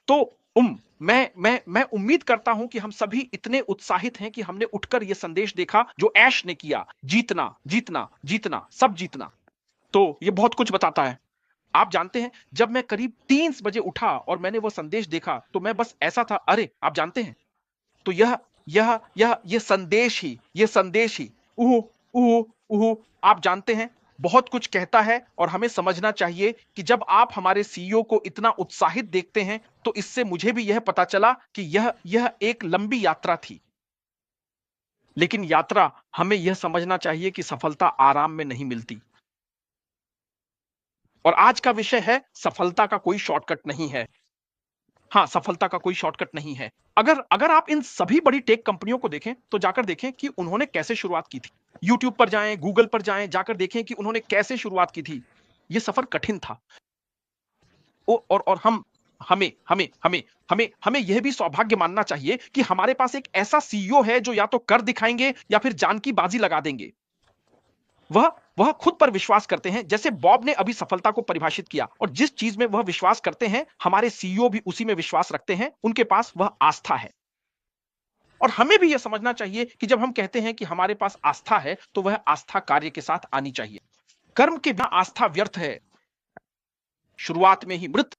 तो मैं उम्मीद करता हूं कि हम सभी इतने उत्साहित हैं कि हमने उठकर यह संदेश देखा जो ऐश ने किया, जीतना जीतना जीतना सब जीतना। तो यह बहुत कुछ बताता है। आप जानते हैं, जब मैं करीब 3 बजे उठा और मैंने वो संदेश देखा तो मैं बस ऐसा था, अरे आप जानते हैं, तो यह संदेश ही उहु उहु उहु आप जानते हैं, बहुत कुछ कहता है। और हमें समझना चाहिए कि जब आप हमारे सीईओ को इतना उत्साहित देखते हैं तो इससे मुझे भी यह पता चला कि यह एक लंबी यात्रा थी। लेकिन यात्रा, हमें यह समझना चाहिए कि सफलता आराम में नहीं मिलती। और आज का विषय है, सफलता का कोई शॉर्टकट नहीं है। हाँ, सफलता का कोई शॉर्टकट नहीं है। अगर अगर आप इन सभी बड़ी टेक कंपनियों को देखें तो जाकर देखें कि उन्होंने कैसे शुरुआत की थी। यूट्यूब पर जाएं, गूगल पर जाएं, जाकर देखें कि उन्होंने कैसे शुरुआत की थी। यह सफर कठिन था। और हम हमें हमें हमें हमें हमें यह भी सौभाग्य मानना चाहिए कि हमारे पास एक ऐसा सीईओ है जो या तो कर दिखाएंगे या फिर जान की बाजी लगा देंगे। वह खुद पर विश्वास करते हैं, जैसे बॉब ने अभी सफलता को परिभाषित किया। और जिस चीज में वह विश्वास करते हैं, हमारे सीईओ भी उसी में विश्वास रखते हैं। उनके पास वह आस्था है। और हमें भी यह समझना चाहिए कि जब हम कहते हैं कि हमारे पास आस्था है तो वह आस्था कार्य के साथ आनी चाहिए। कर्म के बिना आस्था व्यर्थ है, शुरुआत में ही मृत।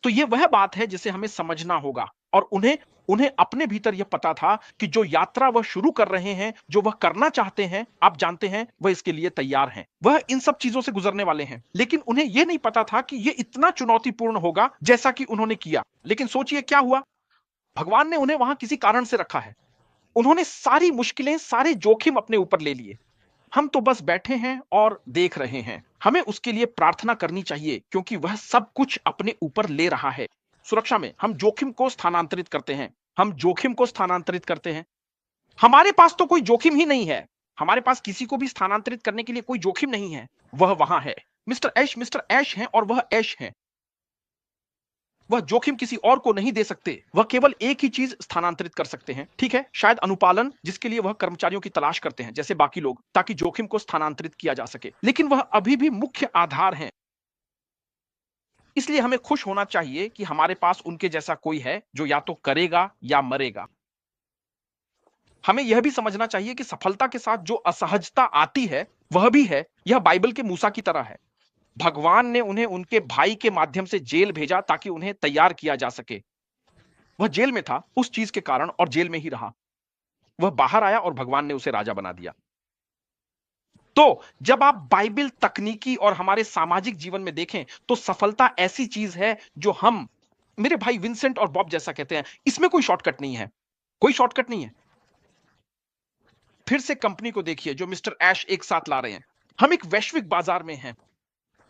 तो यह वह बात है जिसे हमें समझना होगा। और उन्हें उन्हें अपने भीतर यह पता था कि जो यात्रा वह शुरू कर रहे हैं, जो वह करना चाहते हैं, आप जानते हैं, वह इसके लिए तैयार हैं। वह इन सब चीजों से गुजरने वाले हैं। लेकिन उन्हें यह नहीं पता था कि यह इतना चुनौतीपूर्ण होगा जैसा कि उन्होंने किया। लेकिन सोचिए क्या हुआ। भगवान ने उन्हें वहां किसी कारण से रखा है। उन्होंने सारी मुश्किलें, सारे जोखिम अपने ऊपर ले लिए। हम तो बस बैठे हैं और देख रहे हैं। हमें उसके लिए प्रार्थना करनी चाहिए, क्योंकि वह सब कुछ अपने ऊपर ले रहा है। सुरक्षा में हम जोखिम को स्थानांतरित करते हैं। हम जोखिम को स्थानांतरित करते हैं। हमारे पास तो कोई जोखिम ही नहीं है। हमारे पास किसी को भी स्थानांतरित करने के लिए कोई जोखिम नहीं है। वह वहां है। मिस्टर ऐश हैं और वह ऐश हैं। वह जोखिम किसी और को नहीं दे सकते। वह केवल एक ही चीज स्थानांतरित कर सकते हैं, ठीक है, शायद अनुपालन, जिसके लिए वह कर्मचारियों की तलाश करते हैं जैसे बाकी लोग, ताकि जोखिम को स्थानांतरित किया जा सके। लेकिन वह अभी भी मुख्य आधार है। इसलिए हमें खुश होना चाहिए कि हमारे पास उनके जैसा कोई है जो या तो करेगा या मरेगा। हमें यह भी समझना चाहिए कि सफलता के साथ जो असहजता आती है, वह भी है। यह बाइबल के मूसा की तरह है। भगवान ने उन्हें उनके भाई के माध्यम से जेल भेजा ताकि उन्हें तैयार किया जा सके। वह जेल में था उस चीज के कारण और जेल में ही रहा। वह बाहर आया और भगवान ने उसे राजा बना दिया। तो जब आप बाइबल, तकनीकी और हमारे सामाजिक जीवन में देखें तो सफलता ऐसी चीज है जो हम, मेरे भाई विंसेंट और बॉब जैसा कहते हैं, इसमें कोई शॉर्टकट नहीं है। कोई शॉर्टकट नहीं है। फिर से कंपनी को देखिए जो मिस्टर ऐश एक साथ ला रहे हैं। हम एक वैश्विक बाजार में हैं।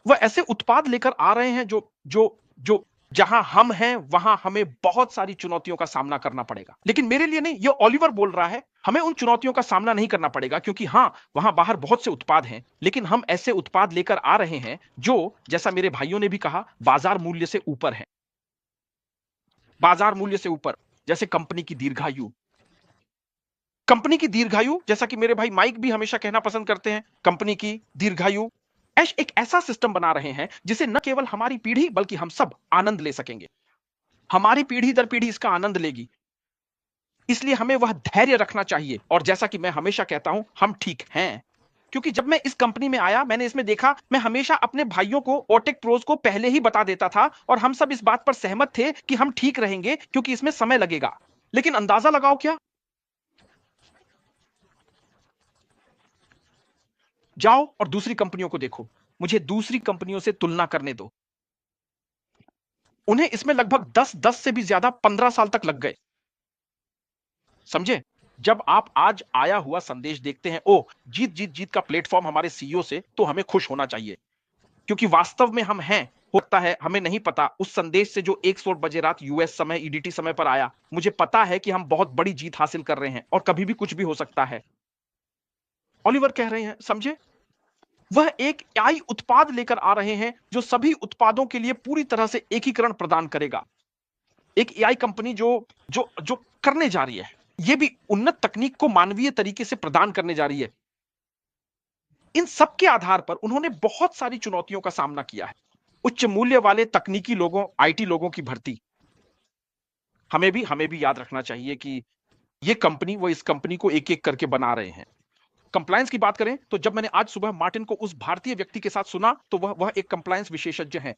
वह ऐसे उत्पाद लेकर आ रहे हैं जो जो जो जहां हम हैं वहां हमें बहुत सारी चुनौतियों का सामना करना पड़ेगा। लेकिन मेरे लिए नहीं, यह ओलिवर बोल रहा है, हमें उन चुनौतियों का सामना नहीं करना पड़ेगा, क्योंकि हां, वहां बाहर बहुत से उत्पाद हैं। लेकिन हम ऐसे उत्पाद लेकर आ रहे हैं जो, जैसा मेरे भाइयों ने भी कहा, बाजार मूल्य से ऊपर है। बाजार मूल्य से ऊपर। जैसे कंपनी की दीर्घायु। कंपनी की दीर्घायु, जैसा कि मेरे भाई माइक भी हमेशा कहना पसंद करते हैं, कंपनी की दीर्घायु। ऐश एक ऐसा सिस्टम बना रहे हैं जिसे न केवल हमारी पीढ़ी बल्कि हम सब आनंद ले सकेंगे। हमारी पीढ़ी दर पीढ़ी इसका आनंद लेगी। इसलिए हमें वह धैर्य रखना चाहिए। और जैसा कि मैं हमेशा कहता हूं, हम ठीक हैं। क्योंकि जब मैं इस कंपनी में आया, मैंने इसमें देखा, मैं हमेशा अपने भाइयों को, ओटेक प्रोज को पहले ही बता देता था और हम सब इस बात पर सहमत थे कि हम ठीक रहेंगे क्योंकि इसमें समय लगेगा। लेकिन अंदाजा लगाओ क्या, जाओ और दूसरी कंपनियों को देखो। मुझे दूसरी कंपनियों से तुलना करने दो। उन्हें इसमें लगभग 10 से भी ज्यादा 15 साल तक लग गए। समझे। जब आप आज आया हुआ संदेश देखते हैं, ओ जीत जीत जीत का प्लेटफॉर्म हमारे सीईओ से, तो हमें खुश होना चाहिए। क्योंकि वास्तव में हम हैं। होता है हमें नहीं पता उस संदेश से जो 1 बजे रात यूएस समय, ईडीटी समय पर आया, मुझे पता है कि हम बहुत बड़ी जीत हासिल कर रहे हैं और कभी भी कुछ भी हो सकता है। ओलिवर कह रहे हैं, समझे। वह एक एआई उत्पाद लेकर आ रहे हैं जो सभी उत्पादों के लिए पूरी तरह से एकीकरण प्रदान करेगा। एक एआई कंपनी जो जो जो करने जा रही है, यह भी उन्नत तकनीक को मानवीय तरीके से प्रदान करने जा रही है। इन सब के आधार पर उन्होंने बहुत सारी चुनौतियों का सामना किया है। उच्च मूल्य वाले तकनीकी लोगों, आईटी लोगों की भर्ती, हमें भी याद रखना चाहिए कि ये कंपनी वो इस कंपनी को एक-एक करके बना रहे हैं। कंप्लायंस की बात करें तो जब मैंने आज सुबह मार्टिन को उस भारतीय व्यक्ति के साथ सुना तो वह एक कंप्लायंस विशेषज्ञ हैं।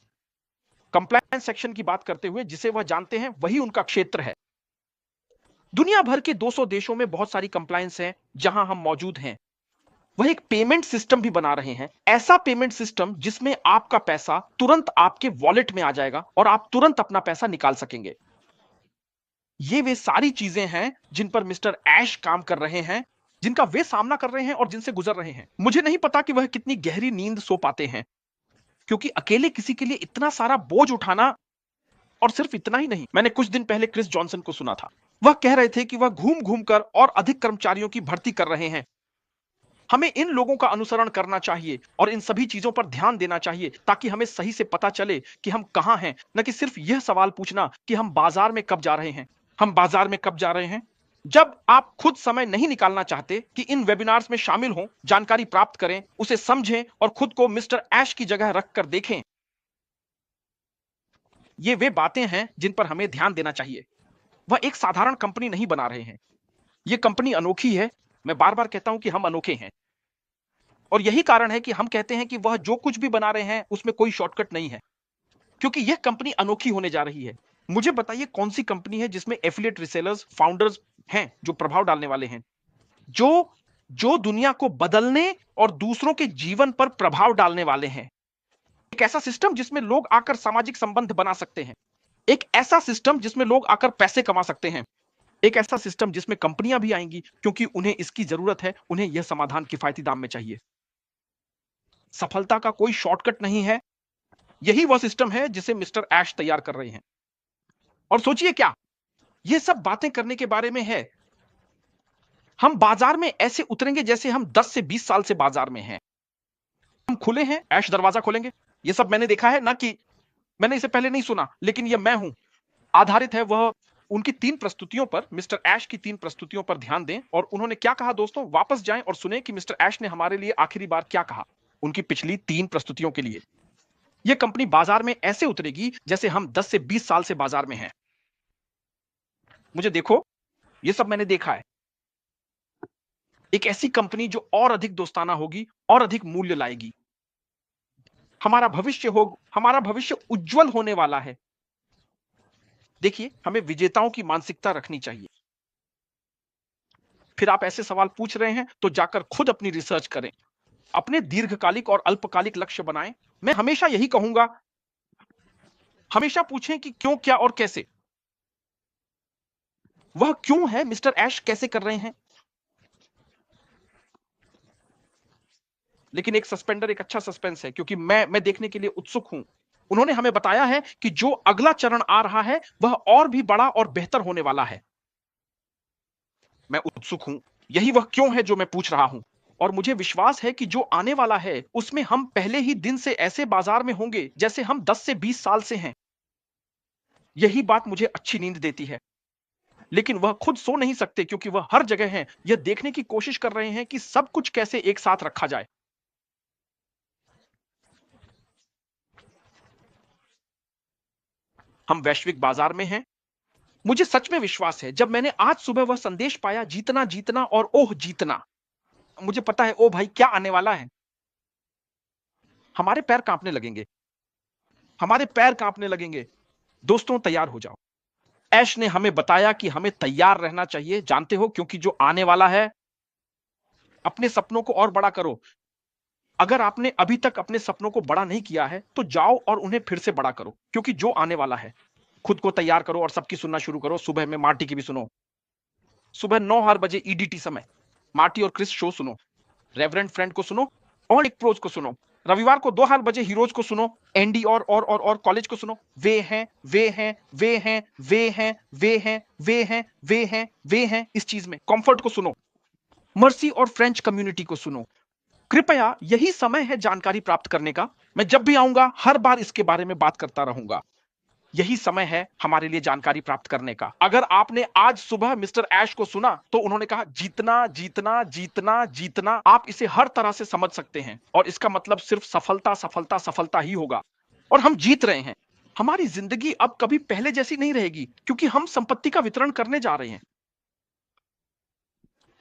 कंप्लायंस सेक्शन की बात करते हुए जिसे वह जानते हैं वही उनका क्षेत्र है। दुनिया भर के 200 देशों में बहुत सारी कंप्लायंस हैं जहां हम मौजूद हैं। वह एक पेमेंट सिस्टम भी बना रहे हैं, ऐसा पेमेंट सिस्टम जिसमें आपका पैसा तुरंत आपके वॉलेट में आ जाएगा और आप तुरंत अपना पैसा निकाल सकेंगे। ये वे सारी चीजें हैं जिन पर मिस्टर ऐश काम कर रहे हैं, जिनका वे सामना कर रहे हैं और जिनसे गुजर रहे हैं। मुझे नहीं पता कि वह कितनी गहरी नींद सो पाते हैं, क्योंकि अकेले किसी के लिए इतना सारा बोझ उठाना, और सिर्फ इतना ही नहीं, मैंने कुछ दिन पहले क्रिस जॉनसन को सुना था। वह कह रहे थे कि वह घूम-घूम कर और अधिक कर्मचारियों की भर्ती कर रहे हैं। हमें इन लोगों का अनुसरण करना चाहिए और इन सभी चीजों पर ध्यान देना चाहिए ताकि हमें सही से पता चले कि हम कहां हैं, न कि सिर्फ यह सवाल पूछना कि हम बाजार में कब जा रहे हैं। हम बाजार में कब जा रहे हैं? जब आप खुद समय नहीं निकालना चाहते कि इन वेबिनार्स में शामिल हों, जानकारी प्राप्त करें, उसे समझें और खुद को मिस्टर ऐश की जगह रखकर देखें। ये वे बातें हैं जिन पर हमें ध्यान देना चाहिए। वह एक साधारण कंपनी नहीं बना रहे हैं। यह कंपनी अनोखी है। मैं बार-बार कहता हूं कि हम अनोखे हैं। और यही कारण है कि हम कहते हैं कि वह जो कुछ भी बना रहे हैं उसमें कोई शॉर्टकट नहीं है, क्योंकि यह कंपनी अनोखी होने जा रही है। मुझे बताइए कौन सी कंपनी है जिसमें एफिलिएट रीसेलर्स, फाउंडर्स हैं जो प्रभाव डालने वाले हैं, जो जो दुनिया को बदलने और दूसरों के जीवन पर प्रभाव डालने वाले हैं। एक ऐसा सिस्टम जिसमें लोग आकर सामाजिक संबंध बना सकते हैं। एक ऐसा सिस्टम जिसमें लोग आकर पैसे कमा सकते हैं। एक ऐसा सिस्टम जिसमें कंपनियां भी आएंगी क्योंकि उन्हें इसकी जरूरत है, उन्हें यह समाधान किफायती दाम में चाहिए। सफलता का कोई शॉर्टकट नहीं है। यही वह सिस्टम है जिसे मिस्टर ऐश तैयार कर रहे हैं। और सोचिए क्या यह सब बातें करने के बारे में है। हम बाजार में ऐसे उतरेंगे जैसे हम 10 से 20 साल से बाजार में हैं। हम खुले हैं, ऐश दरवाजा खोलेंगे। यह सब मैंने देखा है, ना कि मैंने इसे पहले नहीं सुना, लेकिन यह मैं हूं। आधारित है वह उनकी 3 प्रस्तुतियों पर, मिस्टर ऐश की 3 प्रस्तुतियों पर ध्यान दें और उन्होंने क्या कहा। दोस्तों वापस जाएं और सुनें कि मिस्टर ऐश ने हमारे लिए आखिरी बार क्या कहा उनकी पिछली 3 प्रस्तुतियों के लिए। यह कंपनी बाजार में ऐसे उतरेगी जैसे हम 10 से 20 साल से बाजार में हैं। मुझे देखो, यह सब मैंने देखा है। एक ऐसी कंपनी जो और अधिक दोस्ताना होगी और अधिक मूल्य लाएगी। हमारा भविष्य उज्जवल होने वाला है। देखिए, हमें विजेताओं की मानसिकता रखनी चाहिए। फिर आप ऐसे सवाल पूछ रहे हैं तो जाकर खुद अपनी रिसर्च करें। अपने दीर्घकालिक और अल्पकालिक लक्ष्य बनाएं। मैं हमेशा यही कहूंगा, हमेशा पूछें कि क्यों, क्या और कैसे। वह क्यों है मिस्टर ऐश कैसे कर रहे हैं। लेकिन एक सस्पेंडर एक अच्छा सस्पेंस है, क्योंकि मैं देखने के लिए उत्सुक हूं। उन्होंने हमें बताया है कि जो अगला चरण आ रहा है वह और भी बड़ा और बेहतर होने वाला है। मैं उत्सुक हूं। यही वह क्यों है जो मैं पूछ रहा हूं। और मुझे विश्वास है कि जो आने वाला है उसमें हम पहले ही दिन से ऐसे बाजार में होंगे जैसे हम 10 से 20 साल से हैं। यही बात मुझे अच्छी नींद देती है। लेकिन वह खुद सो नहीं सकते क्योंकि वह हर जगह हैं, यह देखने की कोशिश कर रहे हैं कि सब कुछ कैसे एक साथ रखा जाए। हम वैश्विक बाजार में हैं। मुझे सच में विश्वास है, जब मैंने आज सुबह वह संदेश पाया, जीतना जीतना और ओह जीतना, मुझे पता है ओ भाई क्या आने वाला है। हमारे पैर कांपने लगेंगे। हमारे पैर कांपने लगेंगे। दोस्तों तैयार हो जाओ। ऐश ने हमें बताया कि हमें तैयार रहना चाहिए, जानते हो, क्योंकि जो आने वाला है। अपने सपनों को और बड़ा करो। अगर आपने अभी तक अपने सपनों को बड़ा नहीं किया है तो जाओ और उन्हें फिर से बड़ा करो, क्योंकि जो आने वाला है। खुद को तैयार करो और सबकी सुनना शुरू करो। सुबह में मार्टी की भी सुनो। सुबह 9 बजे ईडीटी समय मार्टी और क्रिस शो सुनो। रेवरेंड फ्रेंड को सुनो और एक प्रोज को सुनो। रविवार को 2 बजे हीरोज को सुनो। एंडी और कॉलेज को सुनो। वे हैं, वे हैं, वे हैं, वे हैं, वे हैं, वे हैं, वे हैं, वे हैं। इस चीज में कंफर्ट को सुनो। मर्सी और फ्रेंच कम्युनिटी को सुनो। कृपया, यही समय है जानकारी प्राप्त करने का। मैं जब भी आऊंगा हर बार इसके बारे में बात करता रहूंगा। यही समय है हमारे लिए जानकारी प्राप्त करने का। अगर आपने आज सुबह मिस्टर ऐश को सुना तो उन्होंने कहा जीतना जीतना जीतना जीतना। आप इसे हर तरह से समझ सकते हैं और इसका मतलब सिर्फ सफलता सफलता सफलता ही होगा। और हम जीत रहे हैं। हमारी जिंदगी अब कभी पहले जैसी नहीं रहेगी क्योंकि हम संपत्ति का वितरण करने जा रहे हैं।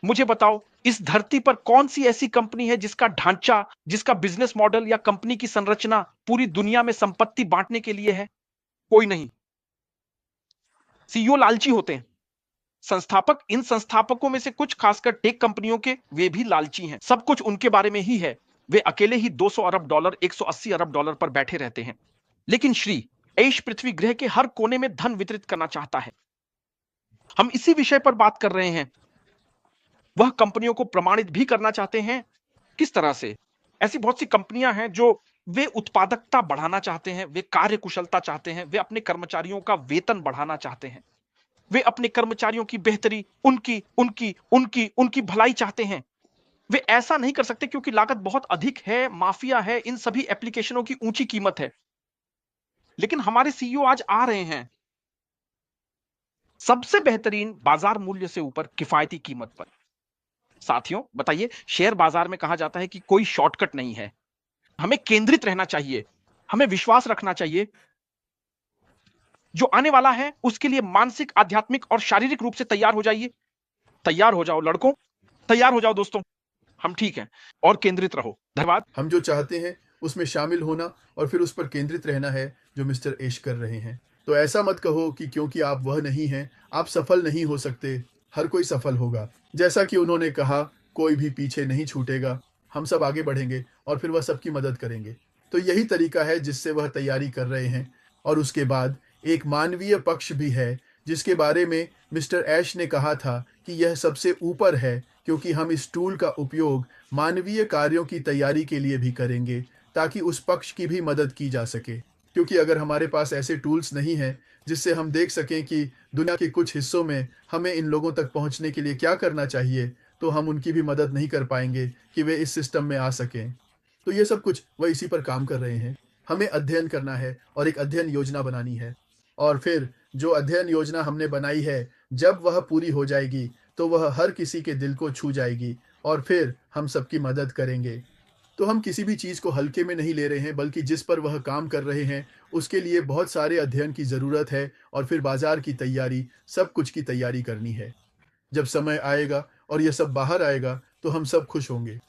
मुझे बताओ, इस धरती पर कौन सी ऐसी कंपनी है जिसका ढांचा, जिसका बिजनेस मॉडल या कंपनी की संरचना पूरी दुनिया में संपत्ति बांटने के लिए है? कोई नहीं। सीईओ लालची होते हैं। संस्थापक, इन संस्थापकों में से कुछ, खासकर टेक कंपनियों के, वे भी लालची हैं। सब कुछ उनके बारे में ही है। वे अकेले ही 200 अरब डॉलर, 180 अरब डॉलर पर बैठे रहते हैं। लेकिन श्री ऐश पृथ्वी ग्रह के हर कोने में धन वितरित करना चाहता है। हम इसी विषय पर बात कर रहे हैं। वह कंपनियों को प्रमाणित भी करना चाहते हैं। किस तरह से? ऐसी बहुत सी कंपनियां हैं जो वे उत्पादकता बढ़ाना चाहते हैं, वे कार्य कुशलता चाहते हैं, वे अपने कर्मचारियों का वेतन बढ़ाना चाहते हैं, वे अपने कर्मचारियों की बेहतरी, उनकी उनकी उनकी उनकी भलाई चाहते हैं। वे ऐसा नहीं कर सकते क्योंकि लागत बहुत अधिक है, माफिया है, इन सभी एप्लीकेशनों की ऊंची कीमत है। लेकिन हमारे सीईओ आज आ रहे हैं सबसे बेहतरीन बाजार मूल्य से ऊपर किफायती कीमत पर। साथियों, बताइए, शेयर बाजार में कहा जाता है कि कोई शॉर्टकट नहीं है। हमें केंद्रित रहना चाहिए, हमें विश्वास रखना चाहिए। जो आने वाला है उसके लिए मानसिक, आध्यात्मिक और शारीरिक रूप से तैयार हो जाइए। तैयार हो जाओ लड़कों, तैयार हो जाओ दोस्तों। हम ठीक हैं और केंद्रित रहो। धन्यवाद। हम जो चाहते हैं उसमें शामिल होना और फिर उस पर केंद्रित रहना है जो मिस्टर ऐश कर रहे हैं। तो ऐसा मत कहो कि क्योंकि आप वह नहीं हैं आप सफल नहीं हो सकते। हर कोई सफल होगा। जैसा कि उन्होंने कहा, कोई भी पीछे नहीं छूटेगा। हम सब आगे बढ़ेंगे और फिर वह सबकी मदद करेंगे। तो यही तरीका है जिससे वह तैयारी कर रहे हैं। और उसके बाद एक मानवीय पक्ष भी है जिसके बारे में मिस्टर ऐश ने कहा था कि यह सबसे ऊपर है, क्योंकि हम इस टूल का उपयोग मानवीय कार्यों की तैयारी के लिए भी करेंगे ताकि उस पक्ष की भी मदद की जा सके। क्योंकि अगर हमारे पास ऐसे टूल्स नहीं हैं जिससे हम देख सकें कि दुनिया के कुछ हिस्सों में हमें इन लोगों तक पहुंचने के लिए क्या करना चाहिए, तो हम उनकी भी मदद नहीं कर पाएंगे कि वे इस सिस्टम में आ सकें। तो ये सब कुछ वह इसी पर काम कर रहे हैं। हमें अध्ययन करना है और एक अध्ययन योजना बनानी है। और फिर जो अध्ययन योजना हमने बनाई है, जब वह पूरी हो जाएगी तो वह हर किसी के दिल को छू जाएगी और फिर हम सबकी मदद करेंगे। तो हम किसी भी चीज़ को हल्के में नहीं ले रहे हैं, बल्कि जिस पर वह काम कर रहे हैं उसके लिए बहुत सारे अध्ययन की ज़रूरत है और फिर बाज़ार की तैयारी, सब कुछ की तैयारी करनी है। जब समय आएगा और यह सब बाहर आएगा तो हम सब खुश होंगे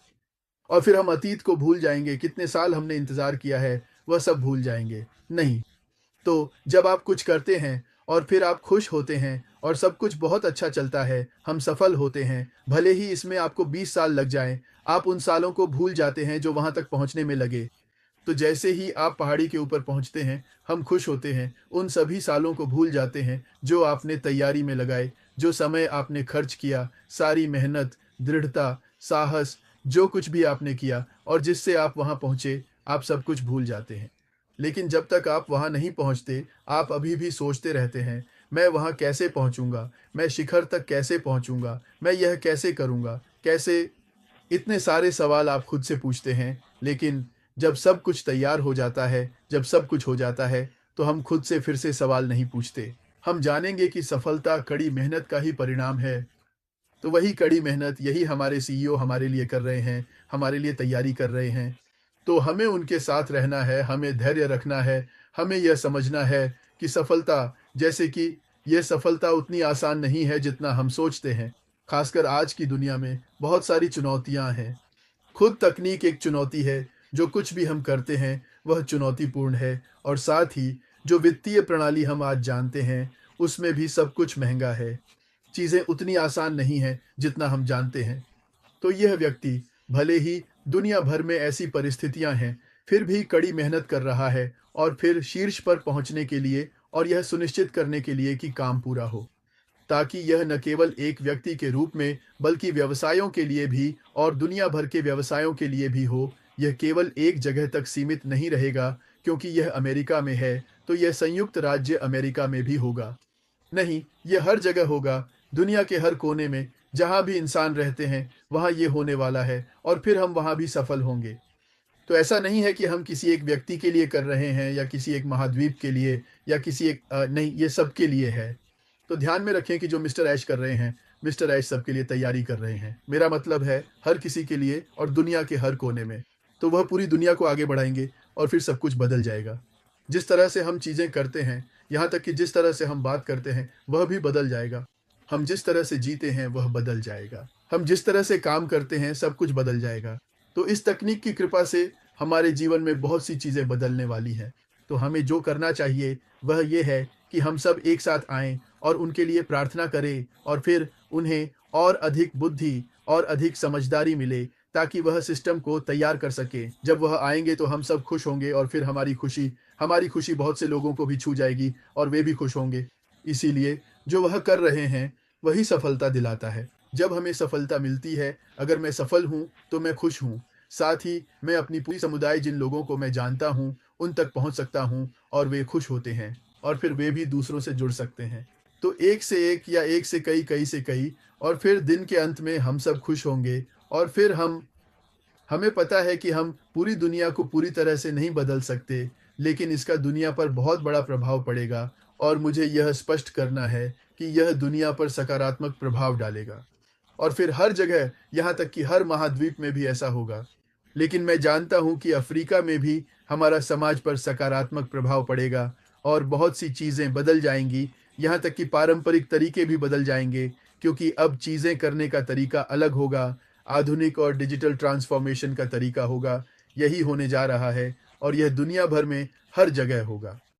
और फिर हम अतीत को भूल जाएंगे। कितने साल हमने इंतज़ार किया है वह सब भूल जाएंगे। नहीं, तो जब आप कुछ करते हैं और फिर आप खुश होते हैं और सब कुछ बहुत अच्छा चलता है, हम सफल होते हैं, भले ही इसमें आपको 20 साल लग जाएं, आप उन सालों को भूल जाते हैं जो वहां तक पहुंचने में लगे। तो जैसे ही आप पहाड़ी के ऊपर पहुंचते हैं, हम खुश होते हैं, उन सभी सालों को भूल जाते हैं जो आपने तैयारी में लगाए, जो समय आपने खर्च किया, सारी मेहनत, दृढ़ता, साहस, जो कुछ भी आपने किया और जिससे आप वहां पहुंचे, आप सब कुछ भूल जाते हैं। लेकिन जब तक आप वहाँ नहीं पहुँचते, आप अभी भी सोचते रहते हैं, मैं वहाँ कैसे पहुँचूँगा? मैं शिखर तक कैसे पहुँचूँगा? मैं यह कैसे करूँगा? कैसे? इतने सारे सवाल आप खुद से पूछते हैं, लेकिन जब सब कुछ तैयार हो जाता है, जब सब कुछ हो जाता है, तो हम खुद से फिर से सवाल नहीं पूछते। हम जानेंगे कि सफलता कड़ी मेहनत का ही परिणाम है। तो वही कड़ी मेहनत, यही हमारे सीईओ हमारे लिए कर रहे हैं, हमारे लिए तैयारी कर रहे हैं। तो हमें उनके साथ रहना है, हमें धैर्य रखना है, हमें यह समझना है कि सफलता, जैसे कि यह सफलता उतनी आसान नहीं है जितना हम सोचते हैं। खासकर आज की दुनिया में बहुत सारी चुनौतियां हैं। खुद तकनीक एक चुनौती है, जो कुछ भी हम करते हैं वह चुनौतीपूर्ण है। और साथ ही जो वित्तीय प्रणाली हम आज जानते हैं, उसमें भी सब कुछ महंगा है। चीज़ें उतनी आसान नहीं हैं जितना हम जानते हैं। तो यह व्यक्ति, भले ही दुनिया भर में ऐसी परिस्थितियां हैं, फिर भी कड़ी मेहनत कर रहा है और फिर शीर्ष पर पहुंचने के लिए और यह सुनिश्चित करने के लिए कि काम पूरा हो, ताकि यह न केवल एक व्यक्ति के रूप में बल्कि व्यवसायों के लिए भी और दुनिया भर के व्यवसायों के लिए भी हो। यह केवल एक जगह तक सीमित नहीं रहेगा, क्योंकि यह अमेरिका में है तो यह संयुक्त राज्य अमेरिका में भी होगा। नहीं, यह हर जगह होगा, दुनिया के हर कोने में जहाँ भी इंसान रहते हैं वहाँ ये होने वाला है और फिर हम वहाँ भी सफल होंगे। तो ऐसा नहीं है कि हम किसी एक व्यक्ति के लिए कर रहे हैं या किसी एक महाद्वीप के लिए या किसी एक नहीं, ये सबके लिए है। तो ध्यान में रखें कि जो मिस्टर ऐश कर रहे हैं, मिस्टर ऐश सबके लिए तैयारी कर रहे हैं। मेरा मतलब है हर किसी के लिए और दुनिया के हर कोने में। तो वह पूरी दुनिया को आगे बढ़ाएंगे और फिर सब कुछ बदल जाएगा। जिस तरह से हम चीज़ें करते हैं, यहाँ तक कि जिस तरह से हम बात करते हैं, वह भी बदल जाएगा। हम जिस तरह से जीते हैं, वह बदल जाएगा। हम जिस तरह से काम करते हैं, सब कुछ बदल जाएगा। तो इस तकनीक की कृपा से हमारे जीवन में बहुत सी चीज़ें बदलने वाली हैं। तो हमें जो करना चाहिए, वह ये है कि हम सब एक साथ आएँ और उनके लिए प्रार्थना करें और फिर उन्हें और अधिक बुद्धि और अधिक समझदारी मिले, ताकि वह सिस्टम को तैयार कर सकें। जब वह आएँगे तो हम सब खुश होंगे और फिर हमारी खुशी बहुत से लोगों को भी छू जाएगी और वे भी खुश होंगे। इसीलिए जो वह कर रहे हैं, वही सफलता दिलाता है। जब हमें सफलता मिलती है, अगर मैं सफल हूँ, तो मैं खुश हूँ। साथ ही मैं अपनी पूरी समुदाय जिन लोगों को मैं जानता हूँ, उन तक पहुँच सकता हूँ और वे खुश होते हैं और फिर वे भी दूसरों से जुड़ सकते हैं। तो एक से एक या एक से कई, कई से कई और फिर दिन के अंत में हम सब खुश होंगे और फिर हमें पता है कि हम पूरी दुनिया को पूरी तरह से नहीं बदल सकते, लेकिन इसका दुनिया पर बहुत बड़ा प्रभाव पड़ेगा और मुझे यह स्पष्ट करना है कि यह दुनिया पर सकारात्मक प्रभाव डालेगा। और फिर हर जगह, यहाँ तक कि हर महाद्वीप में भी ऐसा होगा। लेकिन मैं जानता हूँ कि अफ्रीका में भी हमारा समाज पर सकारात्मक प्रभाव पड़ेगा और बहुत सी चीज़ें बदल जाएँगी, यहाँ तक कि पारंपरिक तरीके भी बदल जाएँगे, क्योंकि अब चीज़ें करने का तरीका अलग होगा, आधुनिक और डिजिटल ट्रांसफ़ॉर्मेशन का तरीका होगा। यही होने जा रहा है और यह दुनिया भर में हर जगह होगा।